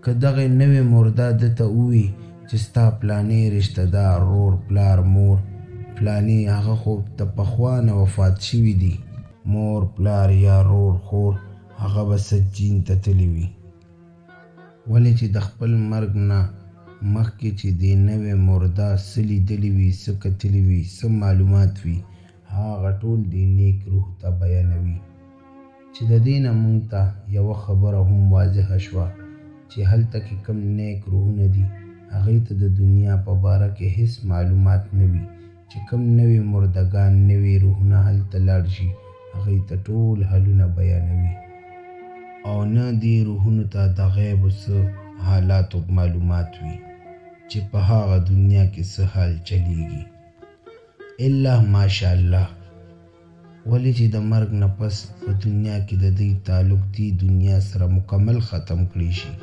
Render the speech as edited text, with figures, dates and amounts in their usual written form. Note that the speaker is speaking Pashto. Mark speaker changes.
Speaker 1: که دغه نوې مرده ده ته ووي چې ستا پلانې رشته دار رور پلار مور پلانې هغه خو د پخوا نه وفات شوي دي، مور پلار یا رور خور هغه به سجین ته تللی وي. ولې چې د خپل مرګ نه مخکې چې دې نوې مرده څه لیدلي وي، څه کتلي وي، څه معلومات وي، هغه ټول دې نیک روح ته بیانوي. چې د دې نه موږ ته یوه خبره هم واضحه شوه چې هلته کې کم نیک روحونه دي هغوی ته د دنیا په باره کې هیڅ معلومات نه وي، چې کم نوې مردګان نوې روحونه هلته لاړ شي هغوی ته ټول حالونه بیانوي، او نه دې روحونو ته د غیبو څه حالاتو معلومات وي چې په هغه دنیا کې څه حال چلیږي الا ماشاءالله. ولې چې د مرګ نه پس په دنیا کې د دوی تعلق دې دنیا سره مکمل ختم کړی شي.